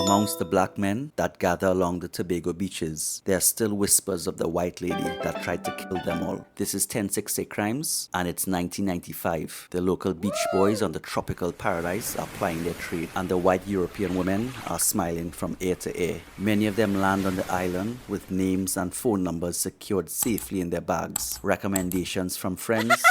Amongst the black men that gather along the Tobago beaches, there are still whispers of the white lady that tried to kill them all. This is 1060 Crimes, and it's 1995. The local beach boys on the tropical paradise are plying their trade, and the white European women are smiling from ear to ear. Many of them land on the island with names and phone numbers secured safely in their bags. Recommendations from friends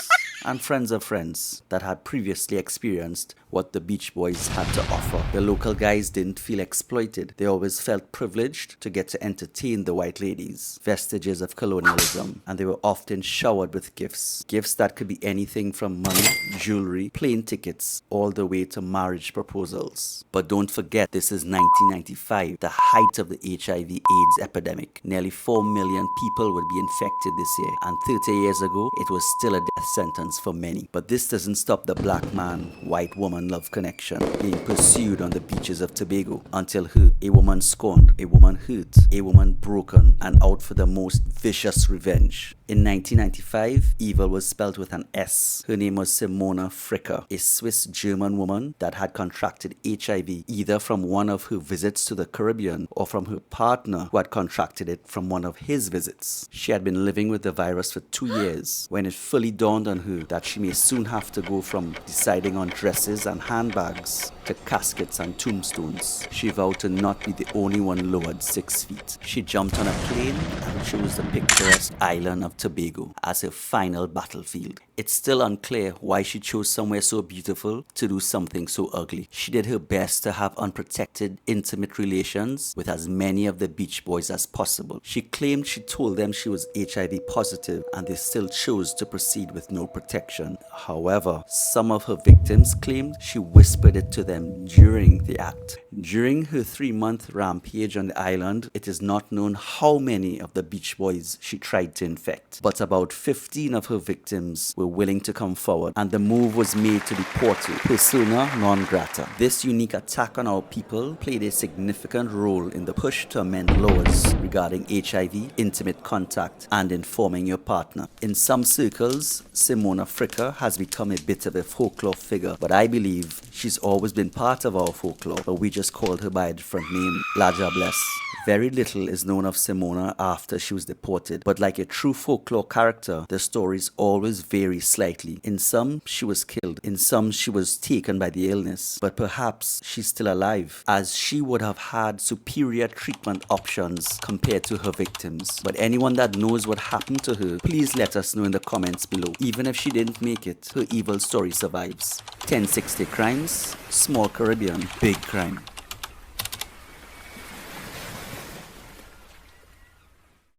and friends of friends that had previously experienced what the Beach Boys had to offer. The local guys didn't feel exploited. They always felt privileged to get to entertain the white ladies, vestiges of colonialism, and they were often showered with gifts. Gifts that could be anything from money, jewelry, plane tickets, all the way to marriage proposals. But don't forget, this is 1995, the height of the HIV/AIDS epidemic. Nearly 4 million people would be infected this year, and 30 years ago, it was still a death sentence for many. But this doesn't stop the black man, white woman love connection being pursued on the beaches of Tobago until a woman scorned, a woman hurt, a woman broken, and out for the most vicious revenge. In 1995, evil was spelled with an S. Her name was Simona Fricker, a Swiss-German woman that had contracted HIV either from one of her visits to the Caribbean or from her partner who had contracted it from one of his visits. She had been living with the virus for 2 years when it fully dawned on her that she may soon have to go from deciding on dresses and handbags to caskets and tombstones. She vowed to not be the only one lowered 6 feet. She jumped on a plane and chose the picturesque island of Tobago as her final battlefield. It's still unclear why she chose somewhere so beautiful to do something so ugly. She did her best to have unprotected, intimate relations with as many of the Beach Boys as possible. She claimed she told them she was HIV positive and they still chose to proceed with no protection. However, some of her victims claimed she whispered it to them during the act. During her 3-month rampage on the island, it is not known how many of the Beach Boys she tried to infect, but about 15 of her victims were willing to come forward, and the move was made to deport her, persona non grata. This unique attack on our people played a significant role in the push to amend laws regarding HIV, intimate contact, and informing your partner. In some circles, Simona Fricker has become a bit of a folklore figure, but I believe she's always been part of our folklore, but we just called her by a different name, Laja Bless. Very little is known of Simona after she was deported, but like a true folklore character, the stories always vary slightly. In some, she was killed. In some, she was taken by the illness. But perhaps she's still alive, as she would have had superior treatment options compared to her victims. But anyone that knows what happened to her, please let us know in the comments below. Even if she didn't make it, her evil story survives. 1060 Crimes, small Caribbean, big crime.